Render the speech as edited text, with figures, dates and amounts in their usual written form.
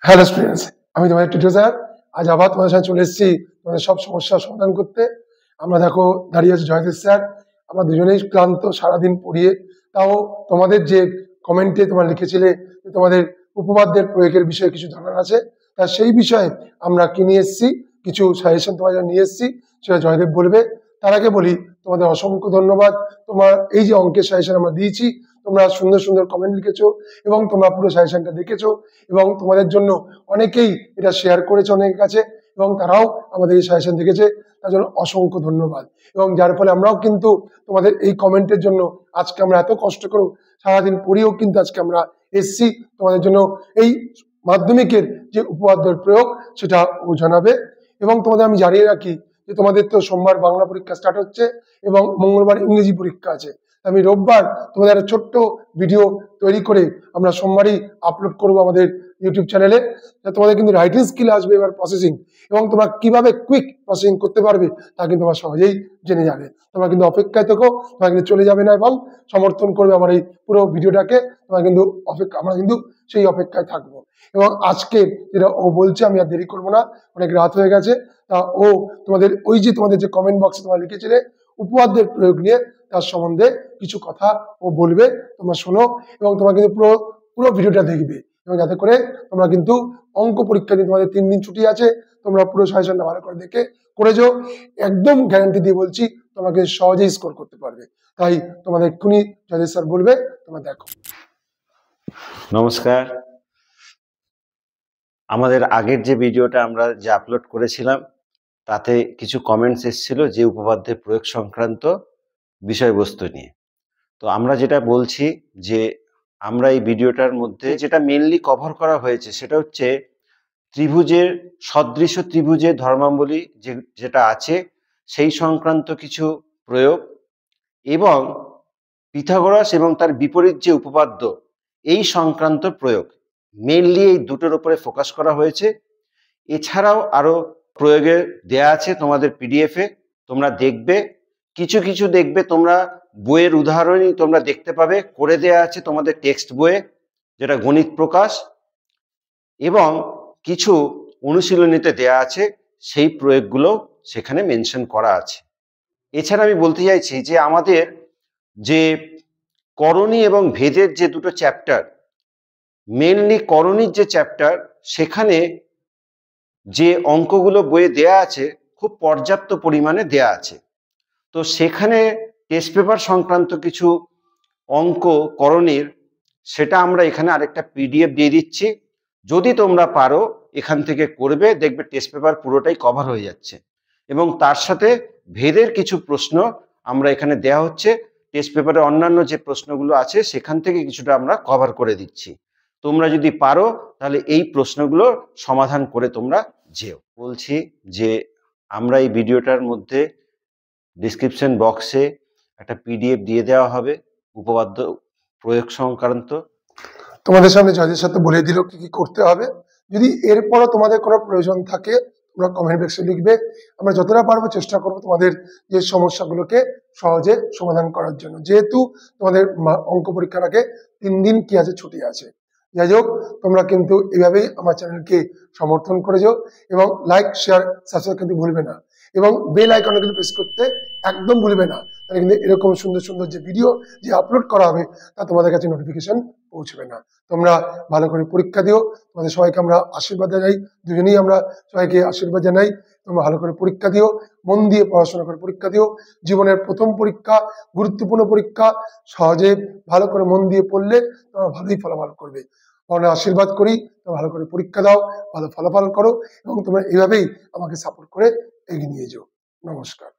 Hello students, আমি তোমাদের teacher sir. আজ আবার তোমাদের সাথে চলে এসেছি তোমাদের সব সমস্যার সমাধান করতে। আমরা দেখো দাঁড়িয়ে আছি জয়দেব স্যার। আমরা দুজনেই ক্লান্ত সারাদিন পড়িয়ে। তাও তোমাদের যে কমেন্টে তোমরা লিখেছিলে যে তোমাদের উপপাদ্যের প্রয়োগের বিষয়ে কিছু জানার আছে, তা সেই বিষয়ে আমরা কি নিয়ে এসেছি, কিছু সাজেশন তোমাদের নিয়ে এসেছি, সেটা জয়দেব বলবে। তার আগে বলি তোমাদের অসংখ্য ধন্যবাদ। তোমার এই যে অঙ্কের সাজেশন আমরা দিয়েছি, তোমরা সুন্দর সুন্দর কমেন্ট লিখেছো এবং তোমরা পুরো সাজেশনটা দেখেছো এবং তোমাদের জন্য অনেকেই এটা শেয়ার করেছে অনেকের কাছে এবং তারাও আমাদের এই সাজেশন দেখেছে। তার জন্য অসংখ্য ধন্যবাদ। এবং যার ফলে আমরাও কিন্তু তোমাদের এই কমেন্টের জন্য আজকে আমরা এত কষ্ট করে সারাদিন পড়িয়েও কিন্তু আজকে আমরা এসছি তোমাদের জন্য এই মাধ্যমিকের যে উপপাদ্যের প্রয়োগ সেটা ও জানাবে। এবং তোমাদের আমি জানিয়ে রাখি যে তোমাদের তো সোমবার বাংলা পরীক্ষা স্টার্ট হচ্ছে এবং মঙ্গলবার ইংরেজি পরীক্ষা আছে। আমি রোববার তোমাদের একটা ছোট্ট ভিডিও তৈরি করে আমরা সোমবারই আপলোড করব আমাদের ইউটিউব চ্যানেলে। তোমাদের কিন্তু রাইটিং স্কিল আসবে এবার প্রসেসিং, এবং তোমরা কিভাবে কুইক প্রসেসিং করতে পারবে তা কিন্তু তোমরা সহজেই জেনে যাবে। তোমরা কিন্তু অপেক্ষায় থেকো, তোমরা কিন্তু চলে যাবে না এবং সমর্থন করবে আমার এই পুরো ভিডিওটাকে। তোমরা কিন্তু আমরা কিন্তু সেই অপেক্ষায় থাকবো। এবং আজকে যেটা ও বলছে আমি আর দেরি করবো না, অনেক রাত হয়ে গেছে। তা ও তোমাদের ওই যে তোমাদের যে কমেন্ট বক্সে তোমরা লিখেছিলে উপপাদ্যের প্রয়োগ নিয়ে, তার সম্বন্ধে কিছু কথা ও বলবে, তোমরা শোনো এবং তোমরা কিন্তু পুরো পুরো ভিডিওটা দেখবে। এবং যাতে করে তোমরা কিন্তু অঙ্ক পরীক্ষা দিয়ে তোমাদের 3 দিন ছুটি আছে, তোমরা পুরো সাজেশনটা ভালো করে দেখে করে যাও। একদম গ্যারান্টি দিয়ে বলছি তোমরা কিন্তু সহজেই স্কোর করতে পারবে। তাই তোমাদের এক্ষুনি জয়দেব স্যার বলবে, তোমরা দেখো। নমস্কার। আমাদের আগের যে ভিডিওটা আমরা যে আপলোড করেছিলাম তাতে কিছু কমেন্টস এসেছিল যে উপপাদ্যের প্রয়োগ সংক্রান্ত বিষয়বস্তু নিয়ে। তো আমরা যেটা বলছি যে আমরা এই ভিডিওটার মধ্যে যেটা মেনলি কভার করা হয়েছে সেটা হচ্ছে ত্রিভুজের সদৃশ ত্রিভুজের ধর্মাবলী যেটা আছে সেই সংক্রান্ত কিছু প্রয়োগ এবং পিথাগোরাস এবং তার বিপরীত যে উপপাদ্য এই সংক্রান্ত প্রয়োগ, মেনলি এই দুটোর উপরে ফোকাস করা হয়েছে। এছাড়াও আরো প্রয়োগে দেয়া আছে তোমাদের পিডিএফে, তোমরা দেখবে। কিছু কিছু দেখবে তোমরা বইয়ের উদাহরণই তোমরা দেখতে পাবে, করে দেয়া আছে তোমাদের টেক্সট বইয়ে, যেটা গণিত প্রকাশ, এবং কিছু অনুশীলনীতে দেয়া আছে, সেই প্রয়োগগুলো সেখানে মেনশন করা আছে। এছাড়া আমি বলতে চাইছি যে আমাদের যে করণী এবং ভেদের যে দুটো চ্যাপ্টার, মেনলি করণীর যে চ্যাপ্টার, সেখানে যে অঙ্কগুলো বইয়ে দেয়া আছে খুব পর্যাপ্ত পরিমাণে দেয়া আছে। তো সেখানে টেস্ট পেপার সংক্রান্ত কিছু অঙ্ক করণীর, সেটা আমরা এখানে আরেকটা পিডিএফ দিয়ে দিচ্ছি। যদি তোমরা পারো এখান থেকে করবে, দেখবে টেস্ট পেপার পুরোটাই কভার হয়ে যাচ্ছে। এবং তার সাথে ভেদের কিছু প্রশ্ন আমরা এখানে দেয়া হচ্ছে, টেস্ট পেপারে অন্যান্য যে প্রশ্নগুলো আছে সেখান থেকে কিছুটা আমরা কভার করে দিচ্ছি। তোমরা যদি পারো তাহলে এই প্রশ্নগুলো সমাধান করে তোমরা যেও। বলছি যে আমরা এই ভিডিওটার মধ্যে ডিসক্রিপশন বক্সে একটা পিডিএফ দিয়ে দেওয়া হবে উপপাদ্য প্রয়োগ সংক্রান্ত। তোমাদের সামনে জয়দেব স্যার তো বলে দিল কি কি করতে হবে। যদি এরপরও তোমাদের কোনো প্রয়োজন থাকে তোমরা কমেন্ট বক্সে লিখবে। আমরা যতটা পারবো চেষ্টা করবো তোমাদের যে সমস্যাগুলোকে সহজে সমাধান করার জন্য, যেহেতু তোমাদের অঙ্ক পরীক্ষার আগে 3 দিন কি আছে, ছুটি আছে। যাই হোক, তোমরা কিন্তু এভাবেই আমার চ্যানেলকে সমর্থন করে যাও এবং লাইক শেয়ার সাবস্ক্রাইব কিন্তু ভুলবে না, এবং বেল আইকনে কিন্তু প্রেস করতে একদম ভুলবে না। তাহলে কিন্তু এরকম সুন্দর সুন্দর যে ভিডিও যে আপলোড করা হবে তা তোমাদের কাছে নোটিফিকেশন পৌঁছবে না। তোমরা ভালো করে পরীক্ষা দিও। তোমাদের সবাইকে আমরা আশীর্বাদ জানাই, দুজনেই আমরা সবাইকে আশীর্বাদ জানাই। তোমরা ভালো করে পরীক্ষা দিও, মন দিয়ে পড়াশোনা করে পরীক্ষা দিও। জীবনের প্রথম পরীক্ষা, গুরুত্বপূর্ণ পরীক্ষা, সহজে ভালো করে মন দিয়ে পড়লে তোমরা ভালোই ফলাফল করবে। আমরা আশীর্বাদ করি, তোমরা ভালো করে পরীক্ষা দাও, ভালো ফলাফল করো এবং তোমরা এইভাবেই আমাকে সাপোর্ট করে এগিয়ে নিয়ে যাও। নমস্কার।